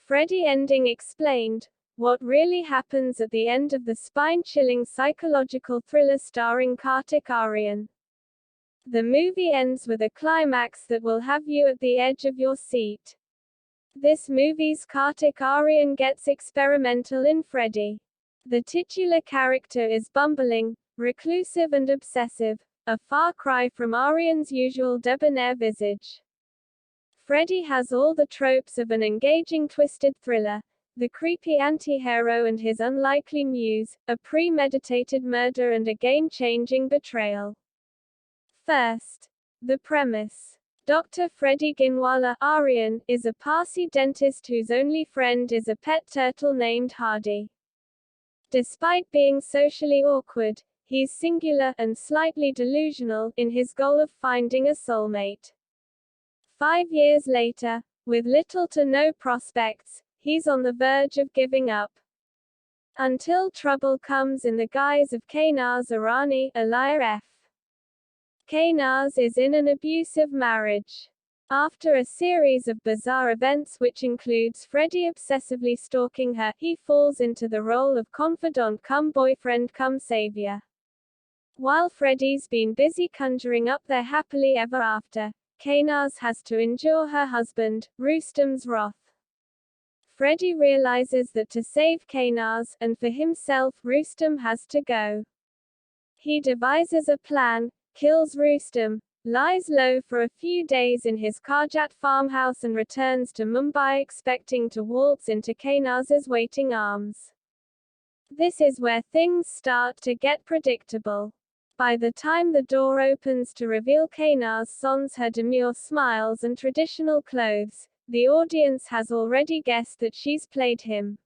Freddy ending explained. What really happens at the end of the spine-chilling psychological thriller starring Kartik Aaryan. The movie ends with a climax that will have you at the edge of your seat. This movie's Kartik Aaryan gets experimental in Freddy. The titular character is bumbling, reclusive and obsessive, a far cry from Aaryan's usual debonair visage. Freddy has all the tropes of an engaging twisted thriller, the creepy antihero and his unlikely muse, a premeditated murder and a game-changing betrayal. First, the premise. Dr. Freddy Ginwala, Aaryan, is a Parsi dentist whose only friend is a pet turtle named Hardy. Despite being socially awkward, he's singular and slightly delusional in his goal of finding a soulmate. 5 years later, with little to no prospects, he's on the verge of giving up. Until trouble comes in the guise of Kainaaz Irani, Alaya F. Kainaaz is in an abusive marriage. After a series of bizarre events which includes Freddy obsessively stalking her, he falls into the role of confidant-cum-boyfriend-cum-saviour. While Freddy's been busy conjuring up their happily ever after, Kainaaz has to endure her husband, Rustom's wrath. Freddy realizes that to save Kainaaz, and for himself, Rustom has to go. He devises a plan, kills Rustom, lies low for a few days in his Karjat farmhouse and returns to Mumbai expecting to waltz into Kainaaz's waiting arms. This is where things start to get predictable. By the time the door opens to reveal Kainaaz sons her demure smiles and traditional clothes, the audience has already guessed that she's played him.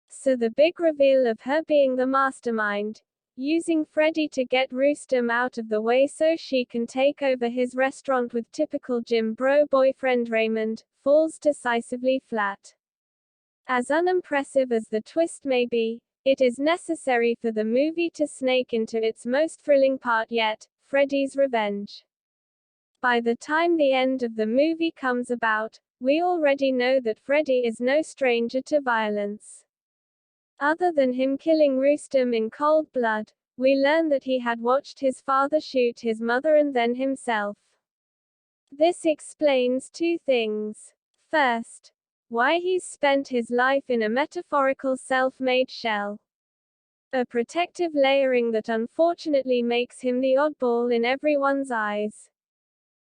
So the big reveal of her being the mastermind, using Freddy to get Rustom out of the way so she can take over his restaurant with typical gym bro boyfriend Raymond, falls decisively flat. As unimpressive as the twist may be, it is necessary for the movie to snake into its most thrilling part yet, Freddy's revenge. By the time the end of the movie comes about, we already know that Freddy is no stranger to violence. Other than him killing Rustom in cold blood, we learn that he had watched his father shoot his mother and then himself. This explains two things. First, why he's spent his life in a metaphorical self-made shell. A protective layering that unfortunately makes him the oddball in everyone's eyes.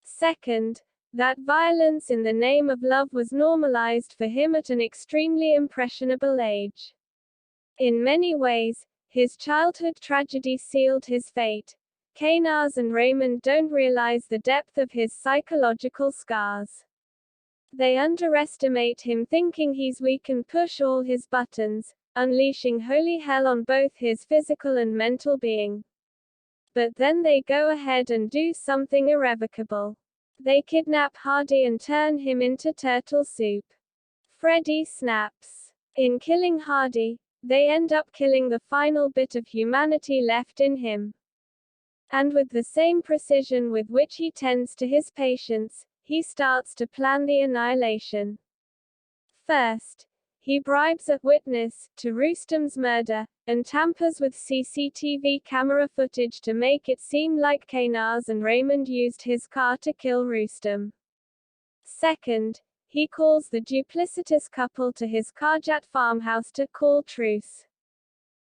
Second, that violence in the name of love was normalized for him at an extremely impressionable age. In many ways, his childhood tragedy sealed his fate. Kainaaz and Raymond don't realize the depth of his psychological scars. They underestimate him thinking he's weak and push all his buttons, unleashing holy hell on both his physical and mental being. But then they go ahead and do something irrevocable. They kidnap Hardy and turn him into turtle soup. Freddy snaps. In killing Hardy, they end up killing the final bit of humanity left in him. And with the same precision with which he tends to his patients, he starts to plan the annihilation. First, he bribes a witness to Rustom's murder, and tampers with CCTV camera footage to make it seem like Kainaaz and Raymond used his car to kill Rustom. Second, he calls the duplicitous couple to his Karjat farmhouse to call truce.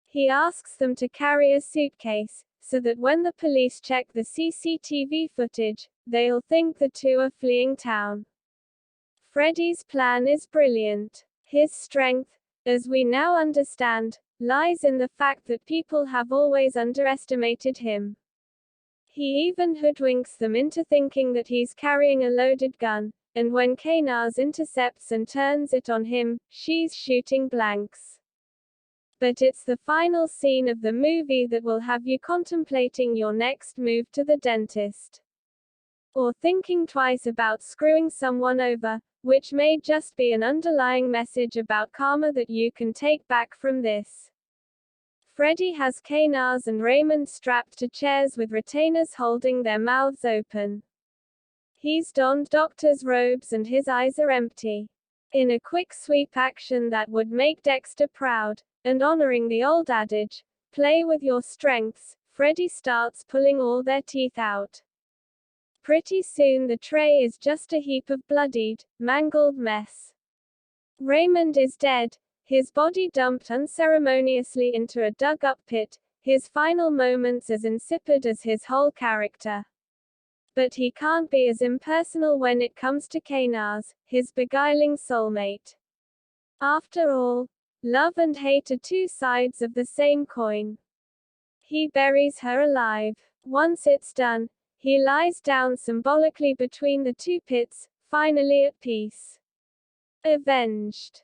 He asks them to carry a suitcase, so that when the police check the CCTV footage, they'll think the two are fleeing town. Freddy's plan is brilliant. His strength, as we now understand, lies in the fact that people have always underestimated him. He even hoodwinks them into thinking that he's carrying a loaded gun, and when Kainaaz intercepts and turns it on him, she's shooting blanks. But it's the final scene of the movie that will have you contemplating your next move to the dentist. Or thinking twice about screwing someone over, which may just be an underlying message about karma that you can take back from this. Freddy has Kainaaz and Raymond strapped to chairs with retainers holding their mouths open. He's donned doctor's robes and his eyes are empty. In a quick sweep action that would make Dexter proud, and honoring the old adage, play with your strengths, Freddy starts pulling all their teeth out. Pretty soon the tray is just a heap of bloodied, mangled mess. Raymond is dead, his body dumped unceremoniously into a dug-up pit, his final moments as insipid as his whole character. But he can't be as impersonal when it comes to Kainaaz, his beguiling soulmate. After all, love and hate are two sides of the same coin. He buries her alive. Once it's done, he lies down symbolically between the two pits, finally at peace. Avenged.